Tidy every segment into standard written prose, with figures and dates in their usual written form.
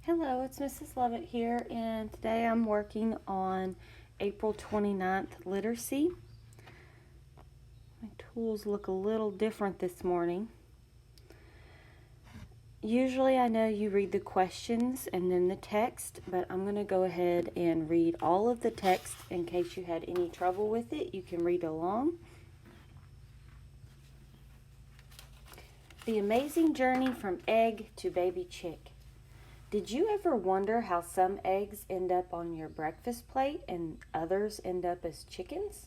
Hello, it's Mrs. Lovett here, and today I'm working on April 29th literacy. My tools look a little different this morning. Usually I know you read the questions and then the text, but I'm going to go ahead and read all of the text in case you had any trouble with it. You can read along. The amazing journey from egg to baby chick. Did you ever wonder how some eggs end up on your breakfast plate and others end up as chickens?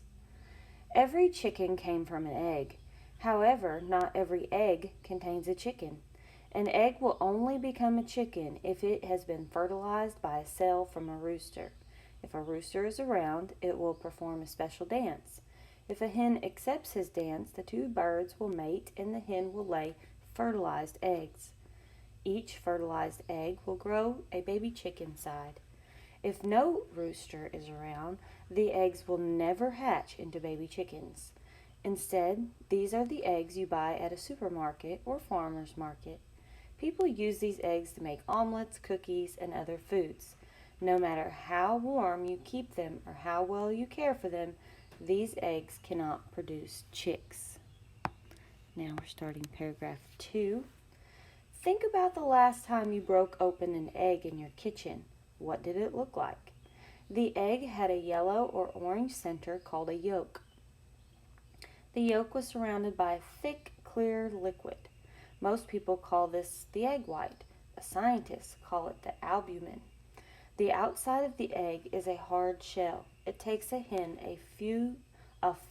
Every chicken came from an egg. However, not every egg contains a chicken. An egg will only become a chicken if it has been fertilized by a cell from a rooster. If a rooster is around, it will perform a special dance. If a hen accepts his dance, the two birds will mate and the hen will lay fertilized eggs. Each fertilized egg will grow a baby chick inside. If no rooster is around, the eggs will never hatch into baby chickens. Instead, these are the eggs you buy at a supermarket or farmer's market. People use these eggs to make omelets, cookies, and other foods. No matter how warm you keep them or how well you care for them, these eggs cannot produce chicks. Now we're starting paragraph 2. Think about the last time you broke open an egg in your kitchen. What did it look like? The egg had a yellow or orange center called a yolk. The yolk was surrounded by a thick, clear liquid. Most people call this the egg white, but scientists call it the albumin. The outside of the egg is a hard shell. It takes a hen a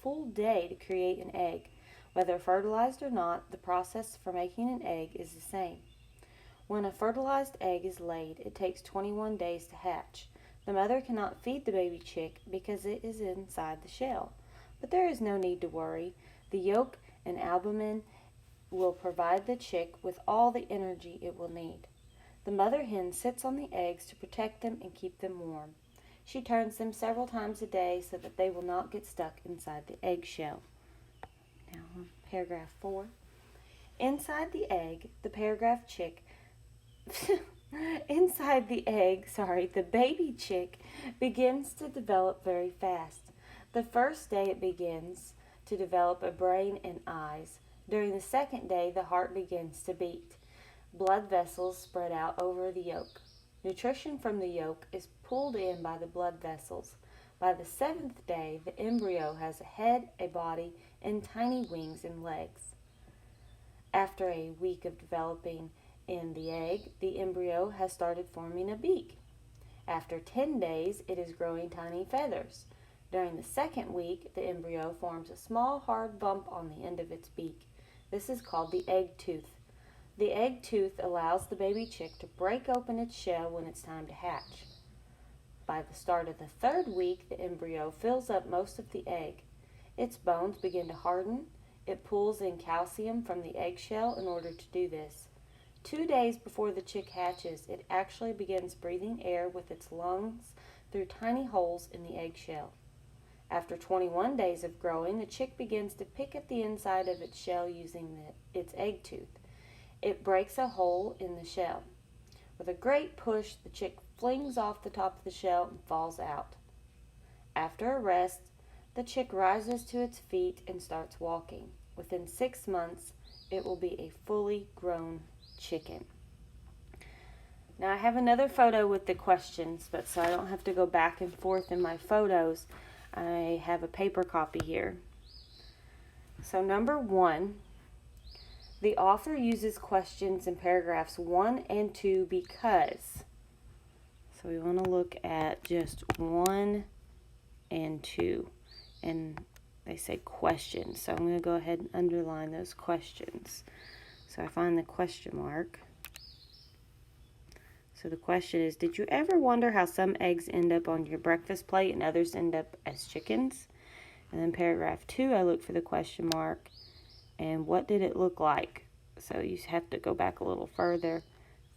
full day to create an egg. Whether fertilized or not, the process for making an egg is the same. When a fertilized egg is laid, it takes 21 days to hatch. The mother cannot feed the baby chick because it is inside the shell. But there is no need to worry. The yolk and albumin will provide the chick with all the energy it will need. The mother hen sits on the eggs to protect them and keep them warm. She turns them several times a day so that they will not get stuck inside the eggshell. Now, paragraph 4. Inside the egg, the paragraph chick Inside the egg, the baby chick begins to develop very fast. The first day it begins to develop a brain and eyes. During the second day, the heart begins to beat. Blood vessels spread out over the yolk. Nutrition from the yolk is pulled in by the blood vessels. By the seventh day, the embryo has a head, a body, and tiny wings and legs. After a week of developing in the egg, the embryo has started forming a beak. After 10 days, it is growing tiny feathers. During the second week, the embryo forms a small hard bump on the end of its beak. This is called the egg tooth. The egg tooth allows the baby chick to break open its shell when it's time to hatch. By the start of the third week, the embryo fills up most of the egg. Its bones begin to harden. It pulls in calcium from the eggshell in order to do this. 2 days before the chick hatches, it actually begins breathing air with its lungs through tiny holes in the eggshell. After 21 days of growing, the chick begins to pick at the inside of its shell using its egg tooth. It breaks a hole in the shell. With a great push, the chick flings off the top of the shell and falls out. After a rest, the chick rises to its feet and starts walking. Within 6 months, it will be a fully grown chicken. Now I have another photo with the questions, but so I don't have to go back and forth in my photos, I have a paper copy here. So number 1, the author uses questions in paragraphs 1 and 2 because. So we want to look at just 1 and 2. And they say questions. So I'm going to go ahead and underline those questions. So I find the question mark. So the question is, did you ever wonder how some eggs end up on your breakfast plate and others end up as chickens? And then paragraph 2, I look for the question mark. And what did it look like? So you have to go back a little further.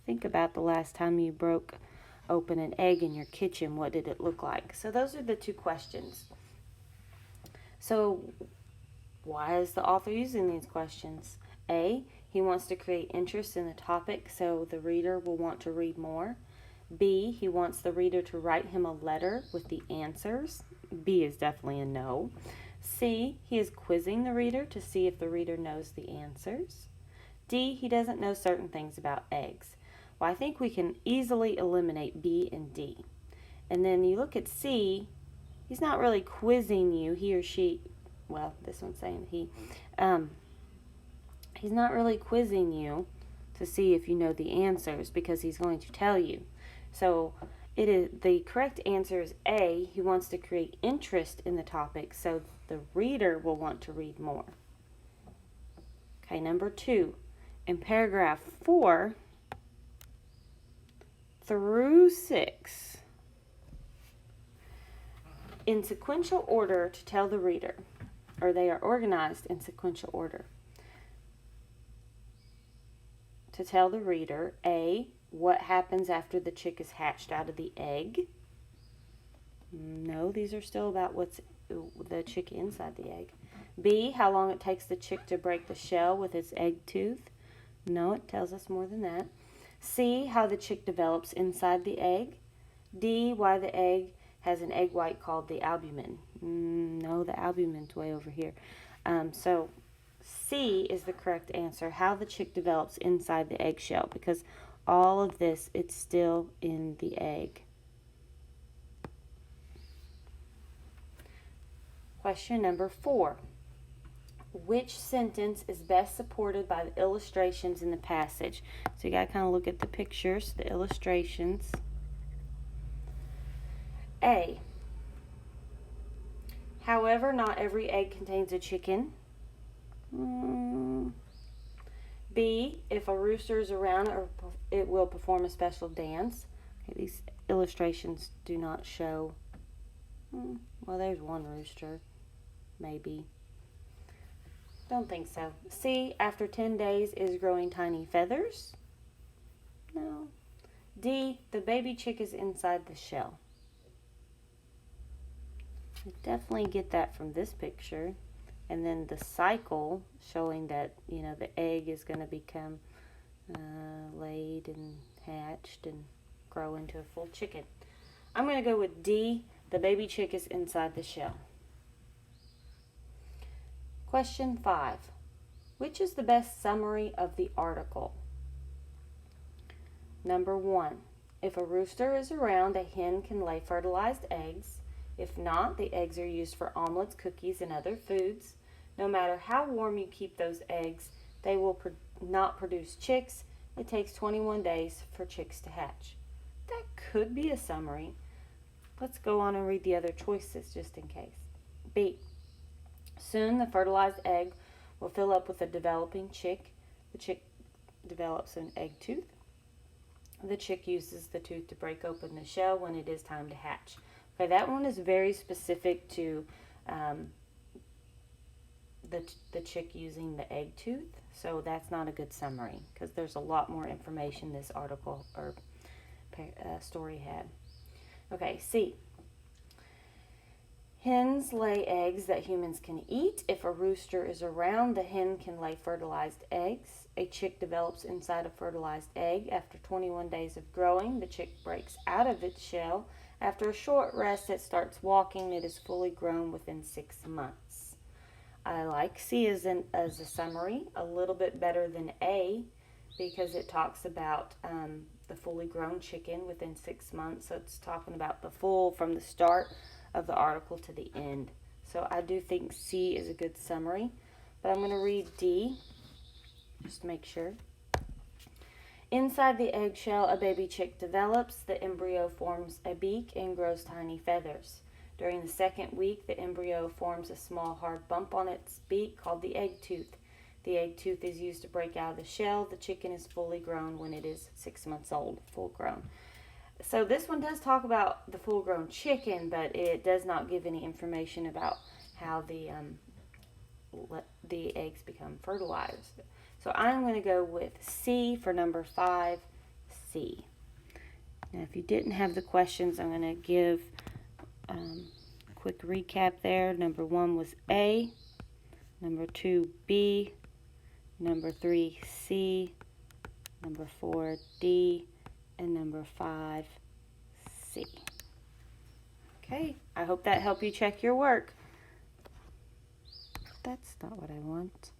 Think about the last time you broke open an egg in your kitchen. What did it look like? So those are the 2 questions. So why is the author using these questions? A, he wants to create interest in the topic so the reader will want to read more. B, he wants the reader to write him a letter with the answers. B is definitely a no. C, he is quizzing the reader to see if the reader knows the answers. D, he doesn't know certain things about eggs. Well, I think we can easily eliminate B and D. And then you look at C, he's not really quizzing you, he or she, well, this one's saying he, he's not really quizzing you to see if you know the answers because he's going to tell you. So it is the correct answer is A. He wants to create interest in the topic so the reader will want to read more. Okay, number 2. In paragraph 4 through 6, in sequential order to tell the reader, or they are organized in sequential order. To tell the reader, A, what happens after the chick is hatched out of the egg? No, these are still about what's the chick inside the egg. B, how long it takes the chick to break the shell with its egg tooth? No, it tells us more than that. C, how the chick develops inside the egg. D, why the egg has an egg white called the albumin. No, the albumin's way over here. So C is the correct answer, how the chick develops inside the eggshell, because all of this, it's still in the egg. Question number 4. Which sentence is best supported by the illustrations in the passage? So you got to kind of look at the pictures, the illustrations. A, however, not every egg contains a chicken. B, if a rooster is around, it will perform a special dance. Okay, these illustrations do not show. Well, there's one rooster, maybe. Don't think so. C, after 10 days is growing tiny feathers. No. D, the baby chick is inside the shell. I definitely get that from this picture. And then the cycle showing that, you know, the egg is going to become laid and hatched and grow into a full chicken. I'm going to go with D, the baby chick is inside the shell. Question 5. Which is the best summary of the article? Number 1. If a rooster is around, a hen can lay fertilized eggs. If not, the eggs are used for omelets, cookies, and other foods. No matter how warm you keep those eggs, they will not produce chicks. It takes 21 days for chicks to hatch. That could be a summary. Let's go on and read the other choices just in case. B. Soon the fertilized egg will fill up with a developing chick. The chick develops an egg tooth. The chick uses the tooth to break open the shell when it is time to hatch. Okay, that one is very specific to the chick using the egg tooth, so that's not a good summary because there's a lot more information this article or story had. Okay, C. Hens lay eggs that humans can eat. If a rooster is around, the hen can lay fertilized eggs. A chick develops inside a fertilized egg. After 21 days of growing, the chick breaks out of its shell. After a short rest, it starts walking. It is fully grown within 6 months. I like C as a summary, a little bit better than A because it talks about the fully grown chicken within 6 months. So it's talking about the full from the start of the article to the end. So I do think C is a good summary, but I'm going to read D just to make sure. Inside the eggshell, a baby chick develops. The embryo forms a beak and grows tiny feathers. During the 2nd week, the embryo forms a small hard bump on its beak called the egg tooth. The egg tooth is used to break out of the shell. The chicken is fully grown when it is 6 months old, full grown. So this one does talk about the full-grown chicken, but it does not give any information about how the eggs become fertilized. So I'm going to go with C for number 5, C. Now, if you didn't have the questions, I'm going to give a quick recap there. Number 1 was A, number 2, B, number 3, C, number 4, D, and number 5, C. Okay, I hope that helped you check your work. That's not what I want.